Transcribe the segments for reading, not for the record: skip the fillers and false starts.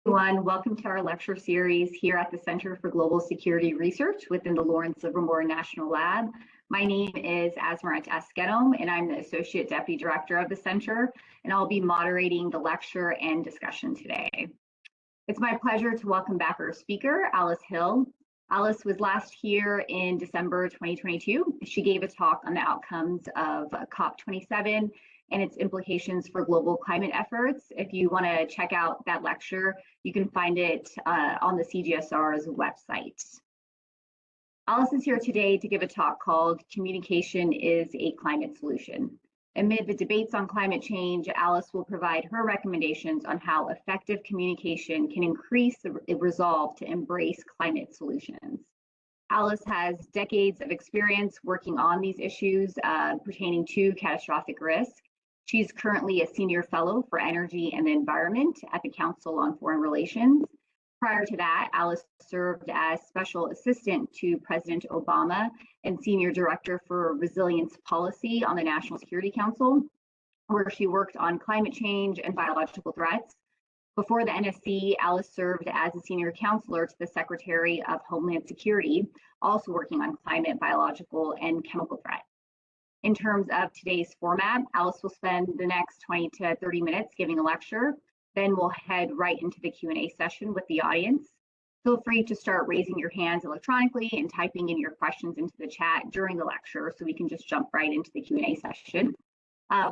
Everyone, welcome to our lecture series here at the Center for Global Security Research within the Lawrence Livermore National Lab. My name is Asmaret Askedom, and I'm the Associate Deputy Director of the Center, and I'll be moderating the lecture and discussion today. It's my pleasure to welcome back our speaker, Alice Hill. Alice was last here in December 2022. She gave a talk on the outcomes of COP27 and its implications for global climate efforts. If you want to check out that lecture, you can find it on the CGSR's website. Alice is here today to give a talk called Communication is a Climate Solution. Amid the debates on climate change, Alice will provide her recommendations on how effective communication can increase the resolve to embrace climate solutions. Alice has decades of experience working on these issues pertaining to catastrophic risk. She's currently a senior fellow for energy and the environment at the Council on Foreign Relations. Prior to that, Alice served as special assistant to President Obama and senior director for resilience policy on the National Security Council, where she worked on climate change and biological threats. Before the NSC, Alice served as a senior counselor to the Secretary of Homeland Security, also working on climate, biological, and chemical threats. In terms of today's format, Alice will spend the next 20 to 30 minutes giving a lecture. Then we'll head right into the Q&A session with the audience. Feel free to start raising your hands electronically and typing in your questions into the chat during the lecture so we can just jump right into the Q&A session.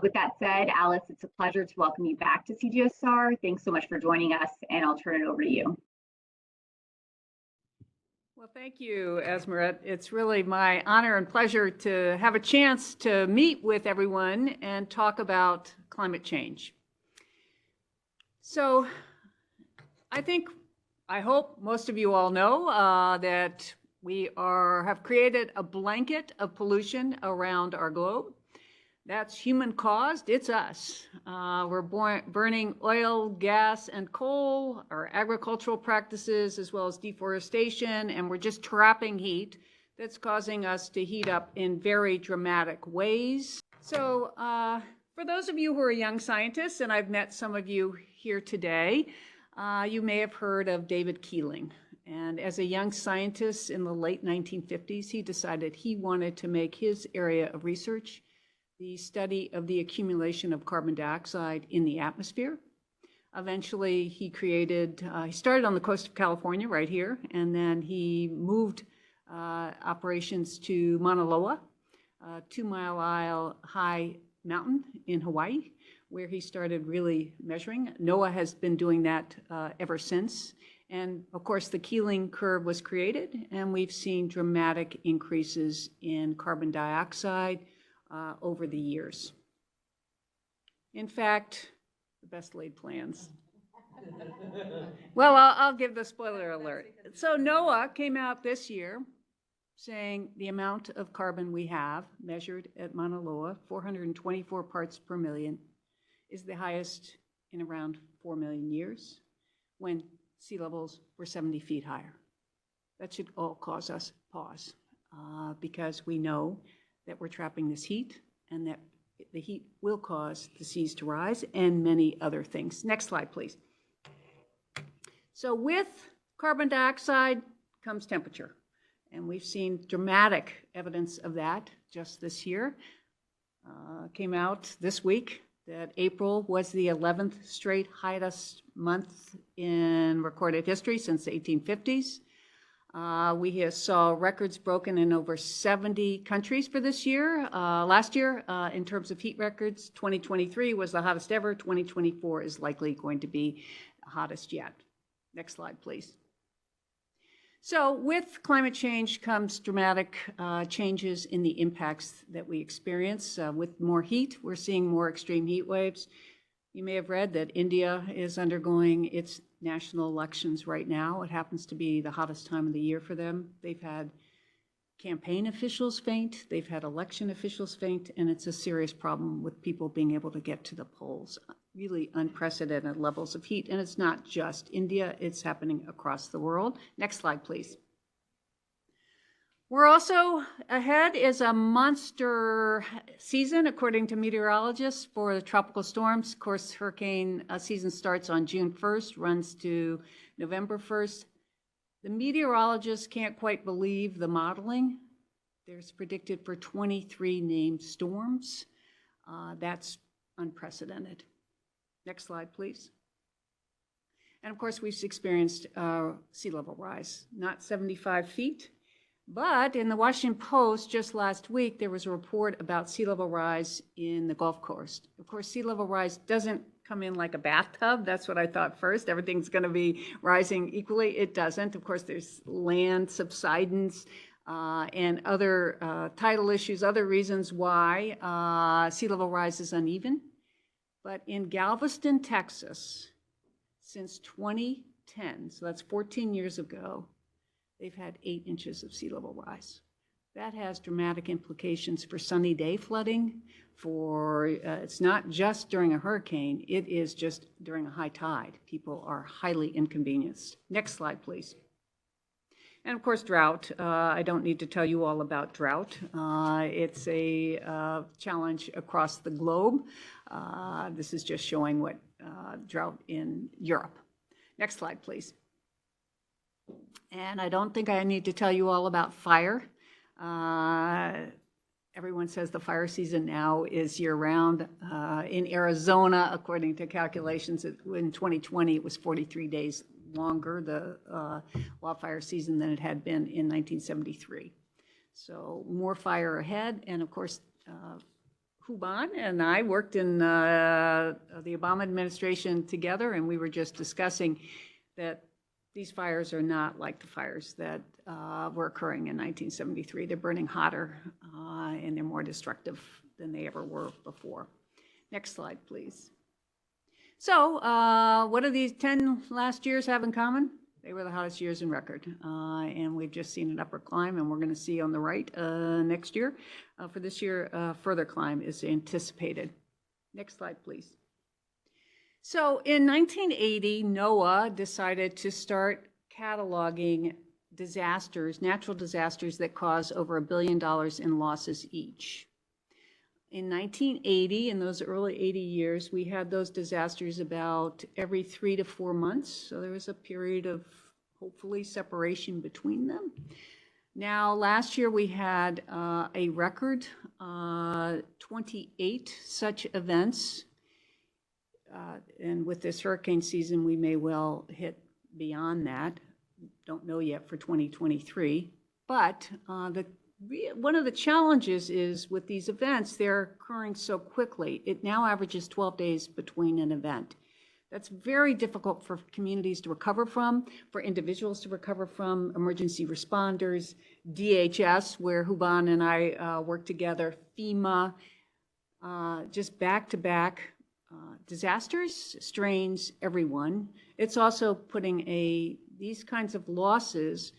With that said, Alice, it's a pleasure to welcome you back to CGSR. Thanks so much for joining us, and I'll turn it over to you. Well, thank you, Asmaret. It's really my honor and pleasure to have a chance to meet with everyone and talk about climate change. So I hope most of you all know that we have created a blanket of pollution around our globe. That's human caused, it's us. We're burning oil, gas, and coal, our agricultural practices, as well as deforestation, and we're just trapping heat that's causing us to heat up in very dramatic ways. So for those of you who are young scientists, and I've met some of you here today, you may have heard of David Keeling. And as a young scientist in the late 1950s, he decided he wanted to make his area of research the study of the accumulation of carbon dioxide in the atmosphere. Eventually, he started on the coast of California right here, and then he moved operations to Mauna Loa, a 2-mile high mountain in Hawaii, where he started really measuring. NOAA has been doing that ever since. And of course, the Keeling curve was created, and we've seen dramatic increases in carbon dioxide over the years. In fact, the best laid plans. Well, I'll give the spoiler alert. So NOAA came out this year saying the amount of carbon we have measured at Mauna Loa, 424 parts per million, is the highest in around 4 million years when sea levels were 70 feet higher. That should all cause us pause because we know that we're trapping this heat and that the heat will cause the seas to rise and many other things. Next slide, please. So with carbon dioxide comes temperature. And we've seen dramatic evidence of that just this year. Came out this week that April was the 11th straight hottest month in recorded history since the 1850s. We saw records broken in over 70 countries for this year. Last year, in terms of heat records, 2023 was the hottest ever. 2024 is likely going to be the hottest yet. Next slide, please. So with climate change comes dramatic changes in the impacts that we experience. With more heat, we're seeing more extreme heat waves. You may have read that India is undergoing its national elections right now. It happens to be the hottest time of the year for them. They've had campaign officials faint, they've had election officials faint, and it's a serious problem with people being able to get to the polls. Really unprecedented levels of heat, and it's not just India, it's happening across the world. Next slide, please. We're also ahead is a monster season, according to meteorologists, for the tropical storms. Of course, hurricane season starts on June 1st, runs to November 1st. The meteorologists can't quite believe the modeling. There's predicted for 23 named storms. That's unprecedented. Next slide, please. And of course, we've experienced sea level rise, not 75 feet. But in the Washington Post just last week, there was a report about sea level rise in the Gulf Coast. Of course, sea level rise doesn't come in like a bathtub. That's what I thought first. Everything's going to be rising equally. It doesn't. Of course, there's land subsidence and other tidal issues, other reasons why sea level rise is uneven. But in Galveston, Texas, since 2010, so that's 14 years ago, they've had 8 inches of sea level rise. That has dramatic implications for sunny day flooding, it's not just during a hurricane, it is just during a high tide. People are highly inconvenienced. Next slide, please. And of course, drought. I don't need to tell you all about drought. It's a challenge across the globe. This is just showing what drought in Europe. Next slide, please. And I don't think I need to tell you all about fire. Everyone says the fire season now is year-round. In Arizona, according to calculations, in 2020, it was 43 days longer, the wildfire season, than it had been in 1973. So more fire ahead. And of course, Huban and I worked in the Obama administration together, and we were just discussing that these fires are not like the fires that were occurring in 1973. They're burning hotter and they're more destructive than they ever were before. Next slide, please. So what do these 10 last years have in common? They were the hottest years in record. And we've just seen an upward climb, and we're going to see on the right next year. For this year, further climb is anticipated. Next slide, please. So in 1980, NOAA decided to start cataloging disasters, natural disasters that cause over $1 billion in losses each. In 1980, in those early 80 years, we had those disasters about every 3 to 4 months. So there was a period of hopefully separation between them. Now, last year we had a record 28 such events. And with this hurricane season, we may well hit beyond that. Don't know yet for 2023. But one of the challenges is with these events, they're occurring so quickly. It now averages 12 days between an event. That's very difficult for communities to recover from, for individuals to recover from, emergency responders, DHS, where Huban and I work together, FEMA, just back-to-back. Disasters strains everyone. It's also putting these kinds of losses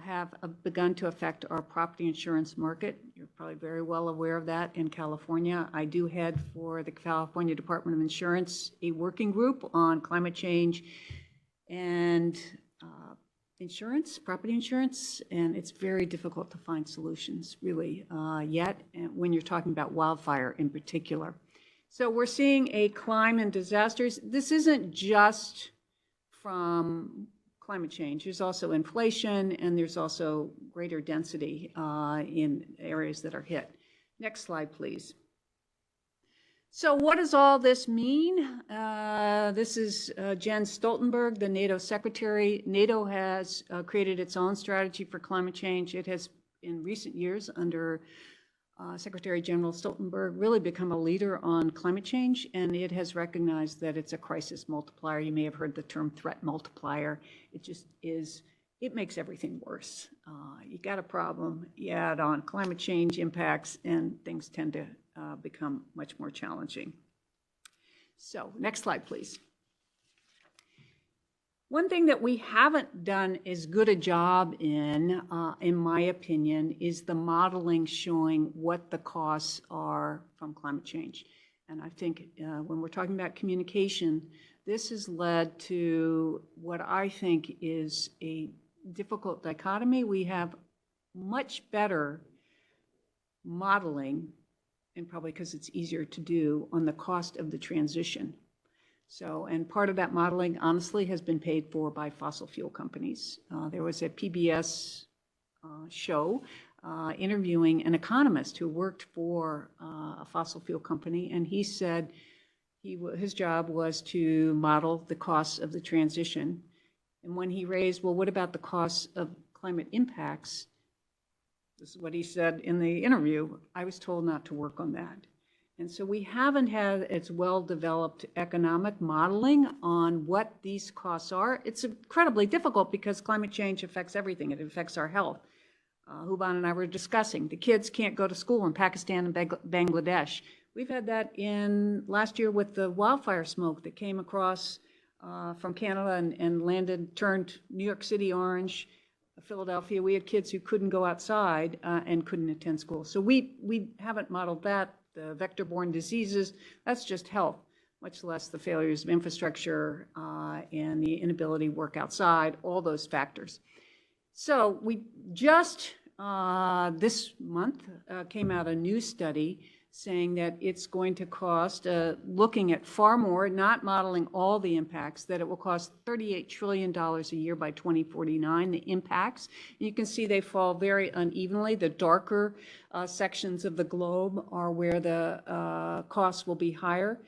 have begun to affect our property insurance market. You're probably very well aware of that in California. I do head for the California Department of Insurance a working group on climate change and insurance, property insurance, and it's very difficult to find solutions really yet, when you're talking about wildfire in particular. So we're seeing a climb in disasters. This isn't just from climate change. There's also inflation, and there's also greater density in areas that are hit. Next slide, please. So what does all this mean? This is Jens Stoltenberg, the NATO secretary. NATO has created its own strategy for climate change. It has, in recent years, under Secretary General Stoltenberg, really become a leader on climate change, and it has recognized that it's a crisis multiplier. You may have heard the term threat multiplier. It just is, it makes everything worse. You got a problem, you add on climate change impacts, and things tend to become much more challenging. So, next slide, please. One thing that we haven't done as good a job in my opinion, is the modeling showing what the costs are from climate change. And I think when we're talking about communication, this has led to what I think is a difficult dichotomy. We have much better modeling, and probably because it's easier to do, on the cost of the transition. So, and part of that modeling, honestly, has been paid for by fossil fuel companies. There was a PBS show interviewing an economist who worked for a fossil fuel company, and he said his job was to model the costs of the transition. And when he raised, well, what about the costs of climate impacts? This is what he said in the interview: I was told not to work on that. And so we haven't had as well-developed economic modeling on what these costs are. It's incredibly difficult because climate change affects everything. It affects our health. Huban and I were discussing, the kids can't go to school in Pakistan and Bangladesh. We've had that in last year with the wildfire smoke that came across from Canada and landed, turned New York City orange, Philadelphia. We had kids who couldn't go outside and couldn't attend school. So we haven't modeled that. The vector-borne diseases, that's just health, much less the failures of infrastructure and the inability to work outside, all those factors. So we just this month came out a new study saying that it's going to cost, looking at far more, not modeling all the impacts, that it will cost $38 trillion a year by 2049, the impacts. You can see they fall very unevenly. The darker sections of the globe are where the costs will be higher.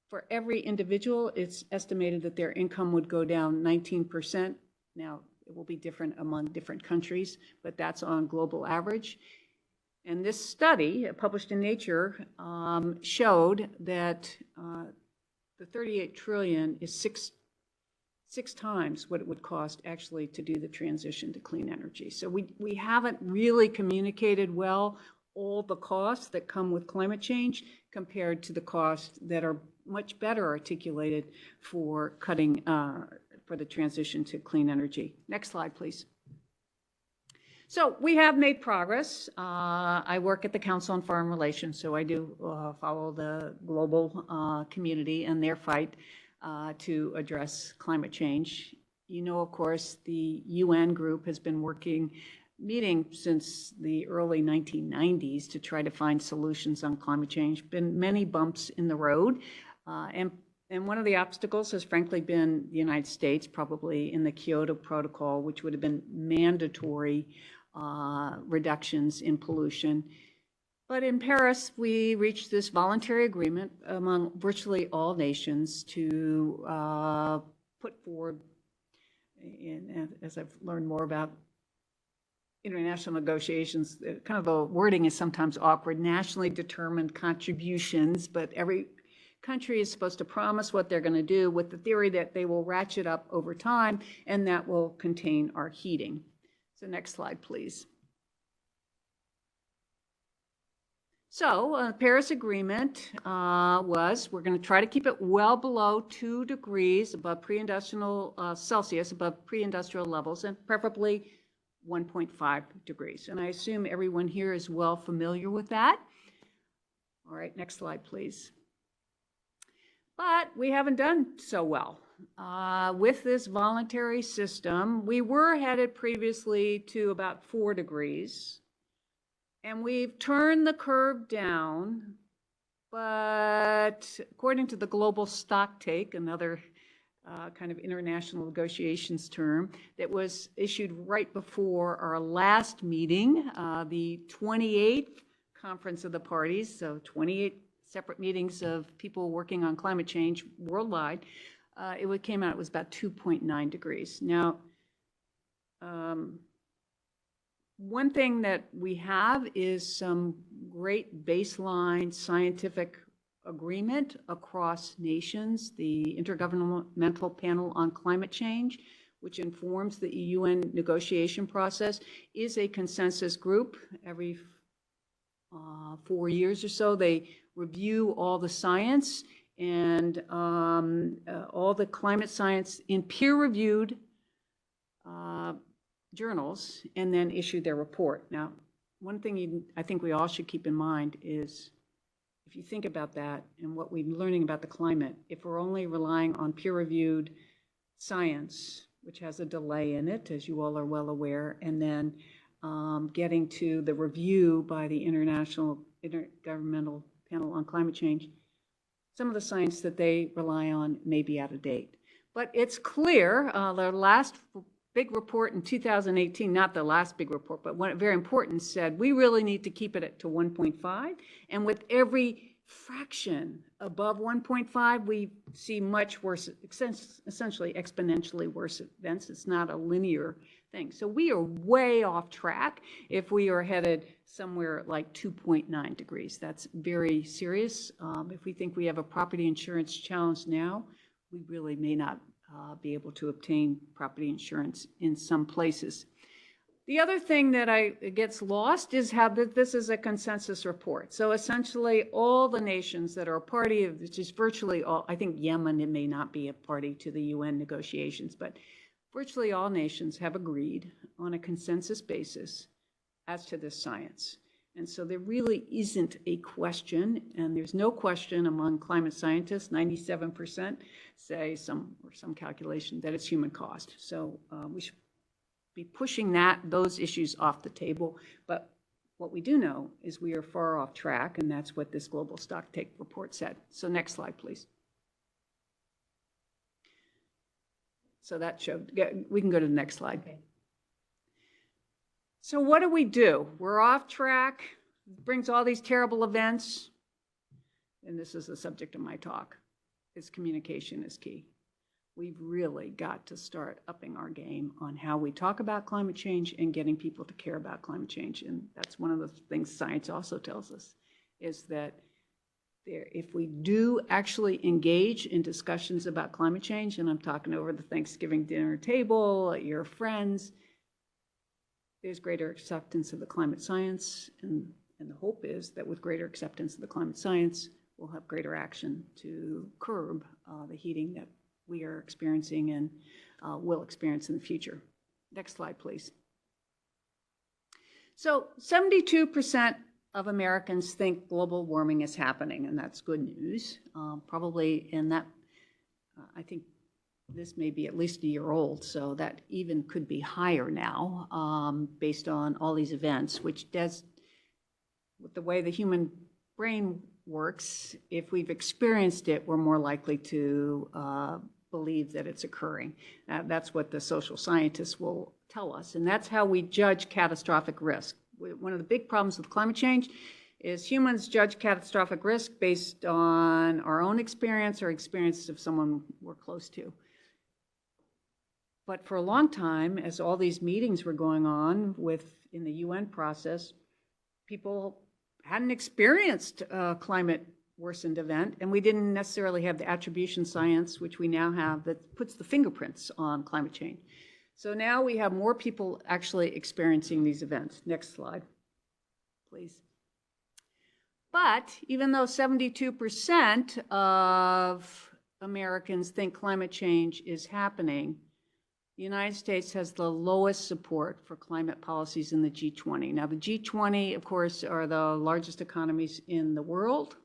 For every individual, it's estimated that their income would go down 19%. Now, it will be different among different countries, but that's on global average. And this study, published in Nature, showed that the 38 trillion is six times what it would cost actually to do the transition to clean energy. So we haven't really communicated well all the costs that come with climate change compared to the costs that are much better articulated for cutting, for the transition to clean energy. Next slide, please. So we have made progress. I work at the Council on Foreign Relations, so I do follow the global community and their fight to address climate change. You know, of course, the UN group has been meeting since the early 1990s to try to find solutions on climate change. Been many bumps in the road, and one of the obstacles has frankly been the United States, probably in the Kyoto Protocol, which would have been mandatory reductions in pollution. But in Paris, we reached this voluntary agreement among virtually all nations to put forward, as I've learned more about international negotiations, kind of the wording is sometimes awkward, nationally determined contributions, but every country is supposed to promise what they're going to do with the theory that they will ratchet up over time, and that will contain our heating. So next slide, please. So Paris Agreement was, we're going to try to keep it well below 2 degrees above pre-industrial Celsius, above pre-industrial levels, and preferably 1.5 degrees. And I assume everyone here is well familiar with that. All right, next slide, please. But we haven't done so well. With this voluntary system, we were headed previously to about 4 degrees, and we've turned the curve down, but according to the global stocktake, another kind of international negotiations term that was issued right before our last meeting, the 28th Conference of the Parties, so 28 separate meetings of people working on climate change worldwide, it came out, it was about 2.9 degrees. Now, one thing that we have is some great baseline scientific agreement across nations. The Intergovernmental Panel on Climate Change, which informs the UN negotiation process, is a consensus group. Every 4 years or so, they review all the science and all the climate science in peer-reviewed journals, and then issue their report. Now, one thing I think we all should keep in mind is, if you think about that and what we're learning about the climate, if we're only relying on peer-reviewed science, which has a delay in it, as you all are well aware, and then getting to the review by the International Intergovernmental Panel on Climate Change, some of the science that they rely on may be out of date. But it's clear, the last big report in 2018, not the last big report, but one very important, said we really need to keep it to 1.5. And with every fraction above 1.5, we see much worse, essentially exponentially worse events. It's not a linear thing. So we are way off track if we are headed somewhere like 2.9 degrees. That's very serious. If we think we have a property insurance challenge now, we really may not be able to obtain property insurance in some places. The other thing that gets lost is how this is a consensus report. So essentially all the nations that are a party of, which is virtually all, I think Yemen, it may not be a party to the UN negotiations, but virtually all nations have agreed on a consensus basis as to this science. And so there really isn't a question, and there's no question among climate scientists, 97% say some calculation that it's human caused. So we should be pushing those issues off the table. But what we do know is we are far off track, and that's what this global stocktake report said. So next slide, please. So that showed, we can go to the next slide. Okay. So what do? We're off track, it brings all these terrible events, and this is the subject of my talk, is communication is key. We've really got to start upping our game on how we talk about climate change and getting people to care about climate change. And that's one of the things science also tells us, is that if we do actually engage in discussions about climate change, and I'm talking over the Thanksgiving dinner table, your friends, there's greater acceptance of the climate science, and the hope is that with greater acceptance of the climate science, we'll have greater action to curb the heating that we are experiencing and will experience in the future. Next slide, please. So 72% of Americans think global warming is happening, and that's good news. Probably in that, I think this may be at least a year old, so that even could be higher now based on all these events, which does, with the way the human brain works, if we've experienced it, we're more likely to believe that it's occurring. That's what the social scientists will tell us, and that's how we judge catastrophic risk. One of the big problems with climate change is humans judge catastrophic risk based on our own experience or experience of someone we're close to. But for a long time, as all these meetings were going on in the UN process, people hadn't experienced a climate worsened event, and we didn't necessarily have the attribution science, which we now have, that puts the fingerprints on climate change. So now we have more people actually experiencing these events. Next slide, please. But even though 72% of Americans think climate change is happening, the United States has the lowest support for climate policies in the G20. Now, the G20, of course, are the largest economies in the world.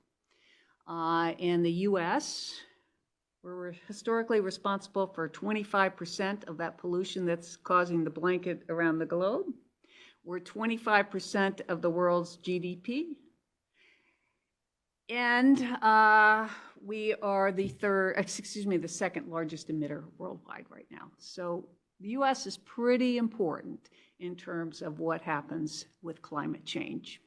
In the US, we're historically responsible for 25% of that pollution that's causing the blanket around the globe. We're 25% of the world's GDP. And we are the second largest emitter worldwide right now. So the US is pretty important in terms of what happens with climate change.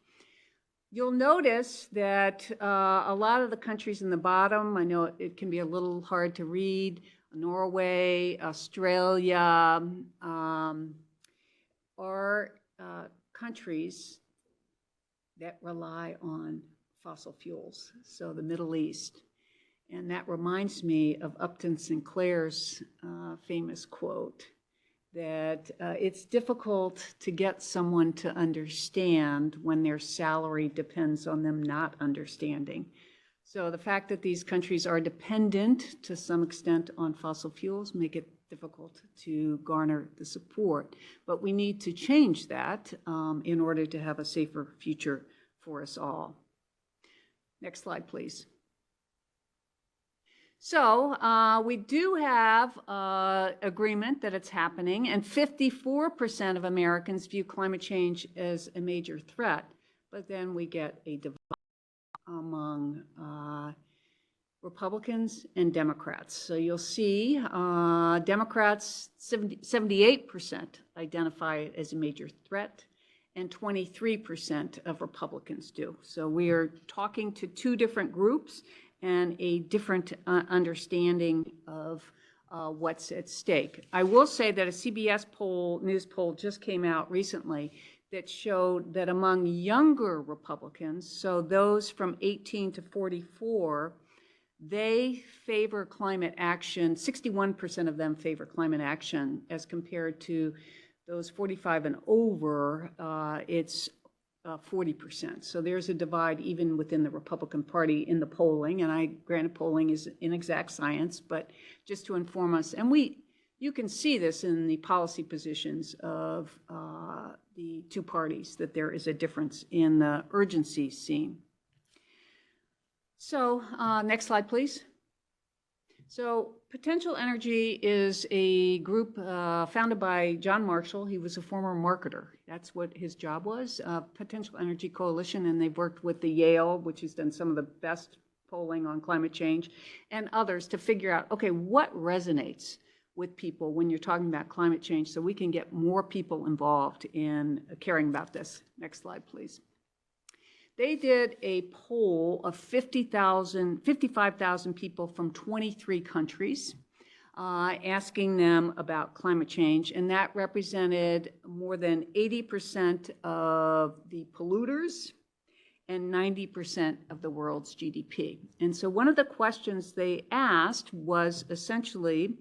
You'll notice that a lot of the countries in the bottom, I know it can be a little hard to read, Norway, Australia, are countries that rely on fossil fuels, so the Middle East. And that reminds me of Upton Sinclair's famous quote, that it's difficult to get someone to understand when their salary depends on them not understanding. So the fact that these countries are dependent to some extent on fossil fuels make it difficult to garner the support. But we need to change that in order to have a safer future for us all. Next slide, please. So we do have agreement that it's happening, and 54% of Americans view climate change as a major threat. But then we get a divide among Republicans and Democrats. So you'll see Democrats, 78% identify it as a major threat, and 23% of Republicans do. So we are talking to two different groups and a different understanding of what's at stake. I will say that a CBS news poll just came out recently that showed that among younger Republicans, so those from 18 to 44, they favor climate action. 61% of them favor climate action, as compared to those 45 and over, it's 40%. So there's a divide even within the Republican Party in the polling. And granted, polling is inexact science, but just to inform us. And you can see this in the policy positions of the two parties, that there is a difference in the urgency seen. So next slide, please. So Potential Energy is a group founded by John Marshall. He was a former marketer. That's what his job was, Potential Energy Coalition, and they've worked with the Yale, which has done some of the best polling on climate change, and others to figure out, okay, what resonates with people when you're talking about climate change, so we can get more people involved in caring about this. Next slide, please. They did a poll of 55,000 people from 23 countries, asking them about climate change, and that represented more than 80% of the polluters and 90% of the world's GDP. And so one of the questions they asked was essentially,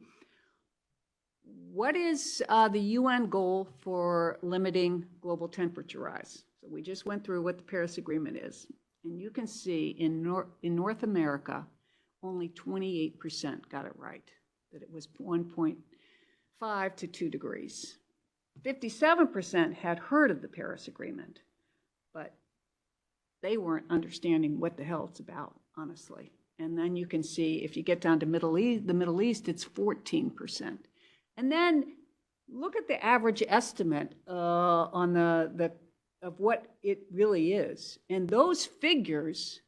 what is the UN goal for limiting global temperature rise? So we just went through what the Paris Agreement is. And you can see in North America, only 28% got it right, that it was 1.5 to 2 degrees. 57% had heard of the Paris Agreement, but they weren't understanding what the hell it's about, honestly. And then you can see, if you get down to the Middle East, it's 14%. And then look at the average estimate on of what it really is. And those figures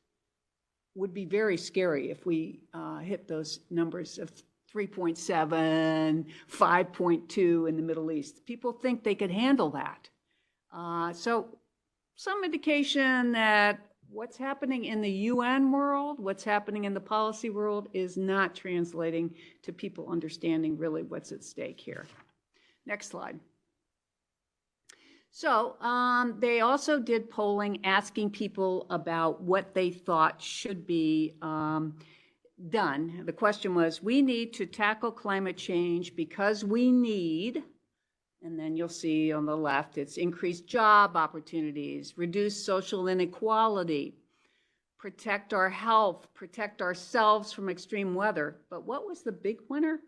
would be very scary if we hit those numbers of 3.7, 5.2 in the Middle East. People think they could handle that. So some indication that what's happening in the UN world, what's happening in the policy world, is not translating to people understanding really what's at stake here. Next slide. So they also did polling asking people about what they thought should be done. The question was, we need to tackle climate change because we need, and then you'll see on the left, it's increased job opportunities, reduce social inequality, protect our health, protect ourselves from extreme weather. But what was the big winner?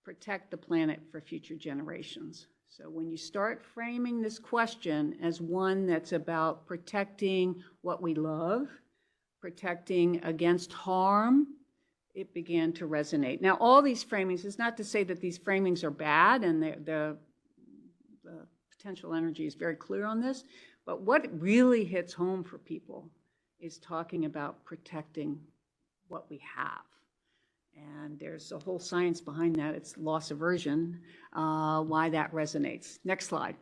Protect the planet for future generations. So when you start framing this question as one that's about protecting what we love, protecting against harm, it began to resonate. Now, all these framings is not to say that these framings are bad, and the Potential Energy is very clear on this, but what really hits home for people is talking about protecting what we have. And there's a whole science behind that. It's loss aversion, why that resonates. Next slide.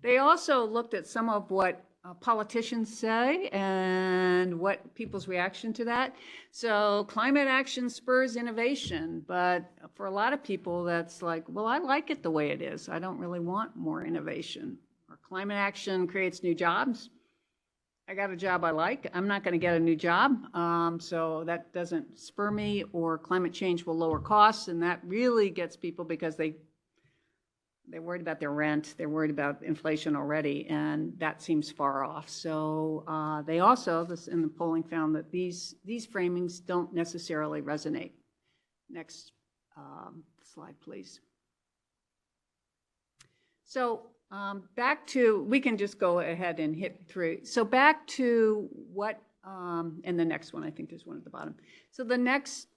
They also looked at some of what politicians say and what people's reaction to that. So climate action spurs innovation, but for a lot of people that's like, well, I like it the way it is. I don't really want more innovation. Or climate action creates new jobs. I got a job I like. I'm not going to get a new job, so that doesn't spur me. Or climate change will lower costs, and that really gets people because they're worried about their rent. They're worried about inflation already, and that seems far off. So they also, in the polling, found that these framings don't necessarily resonate. Next slide, please. So back to, we can just go ahead and hit through. So back to what and the next one, I think there's one at the bottom. So the next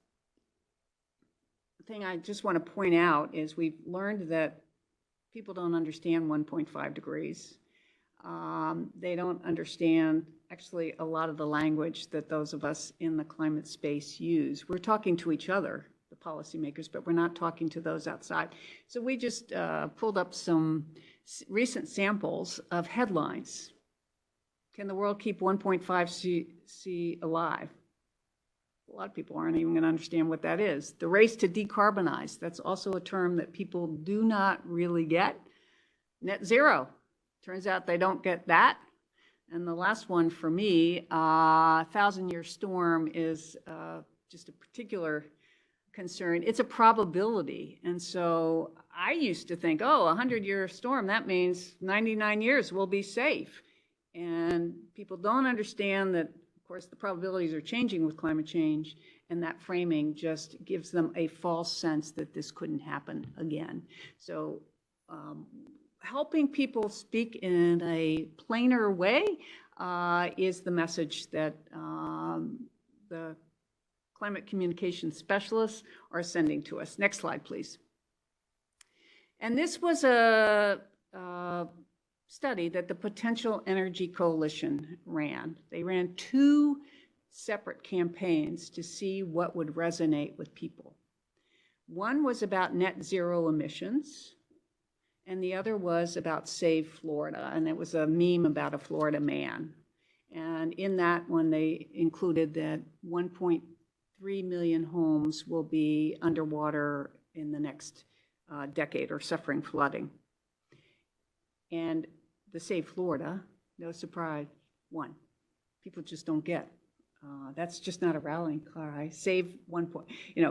thing I just want to point out is we've learned that people don't understand 1.5 degrees. They don't understand actually a lot of the language that those of us in the climate space use. We're talking to each other, the policymakers, but we're not talking to those outside. So we just pulled up some recent samples of headlines. Can the world keep 1.5 C alive? A lot of people aren't even going to understand what that is. The race to decarbonize, that's also a term that people do not really get. Net zero, turns out they don't get that. And the last one for me, 1,000-year storm is just a particular concern. It's a probability. And so I used to think, oh, a 100-year storm, that means 99 years we'll be safe. And people don't understand that, of course, the probabilities are changing with climate change, and that framing just gives them a false sense that this couldn't happen again. So helping people speak in a plainer way is the message that the climate communication specialists are sending to us. Next slide, please. And this was a study that the Potential Energy Coalition ran. They ran 2 separate campaigns to see what would resonate with people. One was about net zero emissions, and the other was about Save Florida, and it was a meme about a Florida man. And in that one, they included that 1.3 million homes will be underwater in the next decade or suffering flooding. And the Save Florida, no surprise, won. People just don't get. That's just not a rallying cry. Save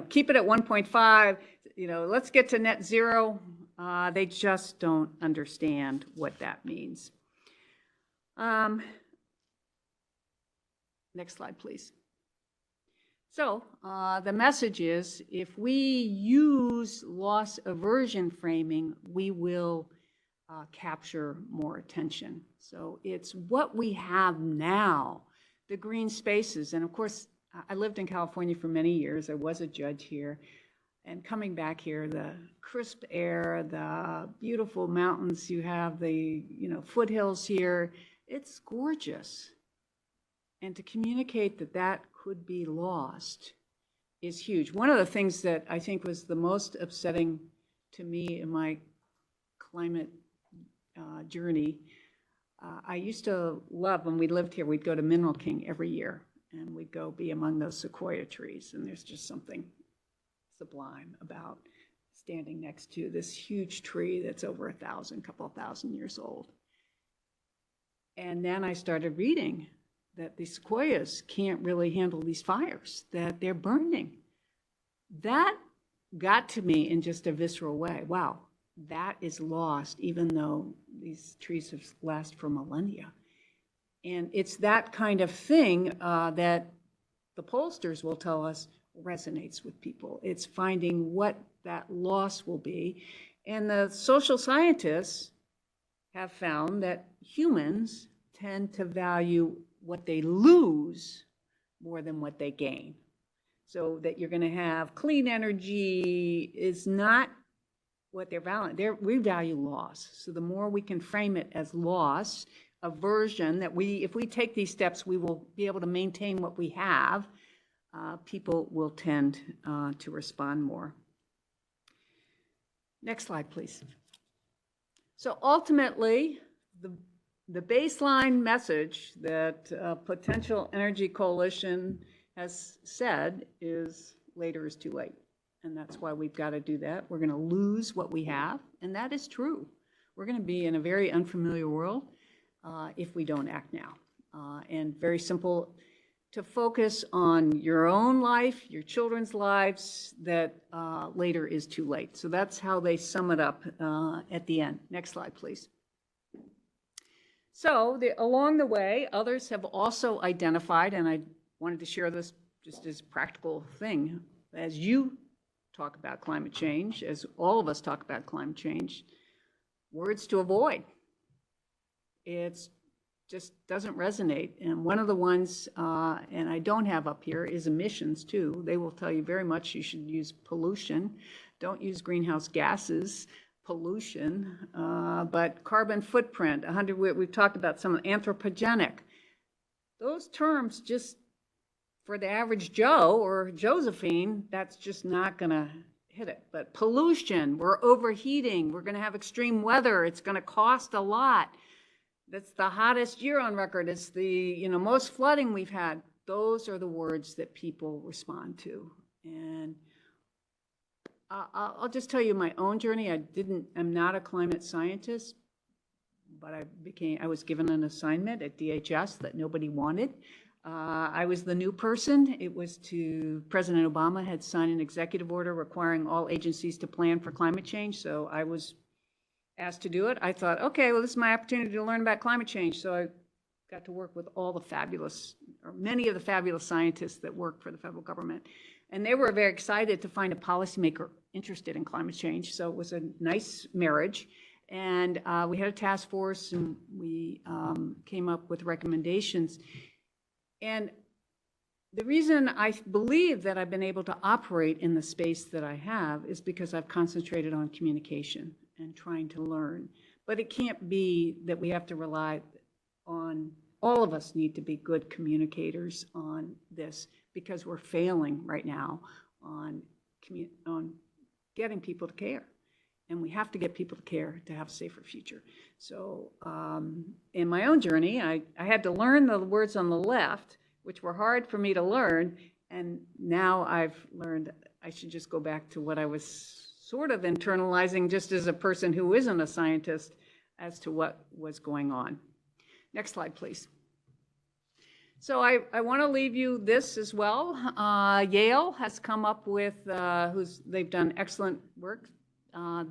keep it at 1.5, let's get to net zero. They just don't understand what that means. Next slide, please. So the message is, if we use loss aversion framing, we will capture more attention. So it's what we have now, the green spaces. And of course, I lived in California for many years. I was a judge here. And coming back here, the crisp air, the beautiful mountains you have, the foothills here, it's gorgeous. And to communicate that that could be lost is huge. One of the things that I think was the most upsetting to me in my climate journey, I used to love, when we lived here, we'd go to Mineral King every year, and we'd go be among those sequoia trees, and there's just something sublime about standing next to this huge tree that's over a couple of thousand years old. And then I started reading that the sequoias can't really handle these fires, that they're burning. That got to me in just a visceral way. Wow, that is lost, even though these trees have lasted for millennia. And it's that kind of thing that the pollsters will tell us resonates with people. It's finding what that loss will be. And the social scientists have found that humans tend to value what they lose more than what they gain. So that you're going to have clean energy is not what they're valuing. We value loss. So the more we can frame it as loss, aversion, that if we take these steps, we will be able to maintain what we have, people will tend to respond more. Next slide, please. So ultimately, the baseline message that Potential Energy Coalition has said is later is too late. And that's why we've got to do that. We're going to lose what we have, and that is true. We're going to be in a very unfamiliar world if we don't act now. And very simple, to focus on your own life, your children's lives, that later is too late. So that's how they sum it up at the end. Next slide, please. So along the way, others have also identified, and I wanted to share this just as a practical thing, as you talk about climate change, as all of us talk about climate change, words to avoid. It's just doesn't resonate. And one of the ones, and I don't have up here, is emissions too. They will tell you very much you should use pollution. Don't use greenhouse gases, pollution, but carbon footprint, we've talked about some anthropogenic. Those terms just, for the average Joe or Josephine, that's just not gonna hit it. But pollution, we're overheating, we're gonna have extreme weather, it's gonna cost a lot. That's the hottest year on record. It's the most flooding we've had. Those are the words that people respond to. And I'll just tell you my own journey. I'm not a climate scientist, but I was given an assignment at DHS that nobody wanted. I was the new person. It was President Obama had signed an executive order requiring all agencies to plan for climate change. So I was asked to do it. I thought, okay, well, this is my opportunity to learn about climate change. So I got to work with many of the fabulous scientists that work for the federal government. And they were very excited to find a policymaker interested in climate change. So it was a nice marriage. And we had a task force, and we came up with recommendations. And the reason I believe that I've been able to operate in the space that I have is because I've concentrated on communication and trying to learn. But it can't be that we have to rely on, all of us need to be good communicators on this, because we're failing right now on getting people to care. And we have to get people to care to have a safer future. So in my own journey, I had to learn the words on the left, which were hard for me to learn. And now I've learned I should just go back to what I was sort of internalizing just as a person who isn't a scientist as to what was going on. Next slide, please. So I want to leave you this as well. Yale has come up with, they've done excellent work.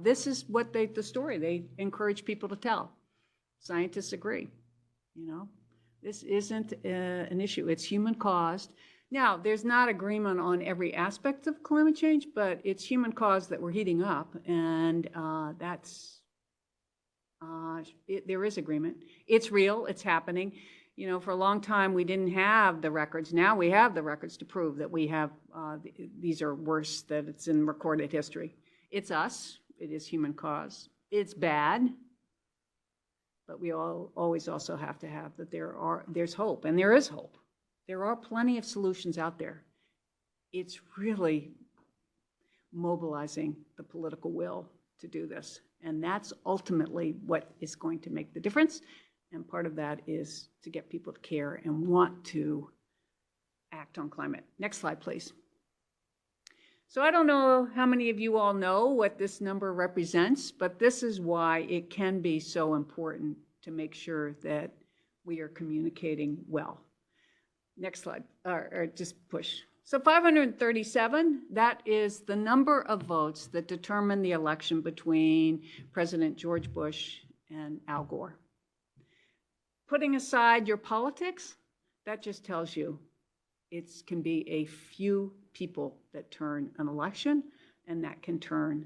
This is what the story they encourage people to tell. Scientists agree, this isn't an issue. It's human caused. Now, there's not agreement on every aspect of climate change, but it's human caused that we're heating up, and there is agreement. It's real, it's happening. For a long time, we didn't have the records. Now we have the records to prove that we have, these are worse, that it's in recorded history. It's us, it is human cause. It's bad, but we always also have to have that there's hope, and there is hope. There are plenty of solutions out there. It's really mobilizing the political will to do this. And that's ultimately what is going to make the difference. And part of that is to get people to care and want to act on climate. Next slide, please. So I don't know how many of you all know what this number represents, but this is why it can be so important to make sure that we are communicating well. Next slide, or just push. So 537, that is the number of votes that determine the election between President George Bush and Al Gore. Putting aside your politics, that just tells you it can be a few people that turn an election, and that can turn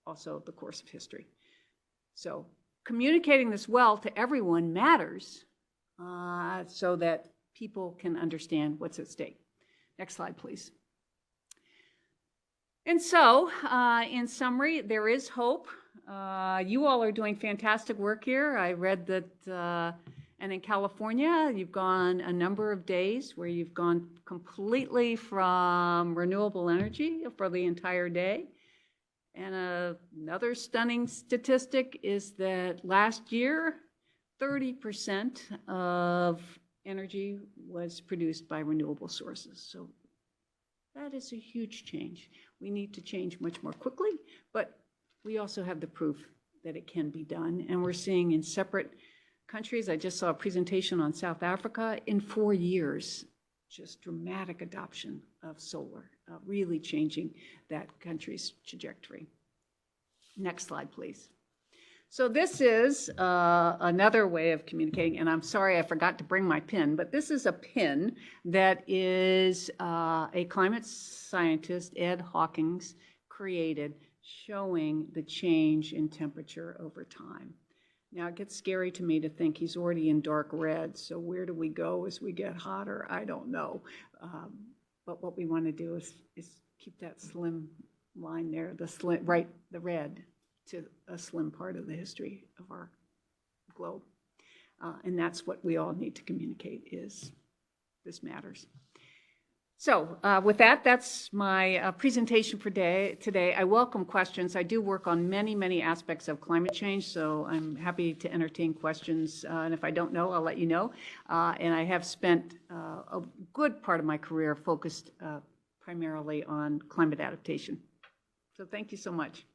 also the course of history. So communicating this well to everyone matters, so that people can understand what's at stake. Next slide, please. And so, in summary, there is hope. You all are doing fantastic work here. I read that, and in California, you've gone a number of days where you've gone completely from renewable energy for the entire day. And another stunning statistic is that last year, 30% of energy was produced by renewable sources. So that is a huge change. We need to change much more quickly, but we also have the proof that it can be done. And we're seeing in separate countries, I just saw a presentation on South Africa, in 4 years, just dramatic adoption of solar, really changing that country's trajectory. Next slide, please. So this is another way of communicating, and I'm sorry I forgot to bring my pin, but this is a pin that is a climate scientist, Ed Hawkins, created, showing the change in temperature over time. Now, it gets scary to me to think he's already in dark red, so where do we go as we get hotter? I don't know. But what we want to do is keep that slim line there, the red, to a slim part of the history of our globe. And that's what we all need to communicate, is this matters. So with that, that's my presentation for today. I welcome questions. I do work on many, many aspects of climate change, so I'm happy to entertain questions. And if I don't know, I'll let you know. And I have spent a good part of my career focused primarily on climate adaptation. So thank you so much.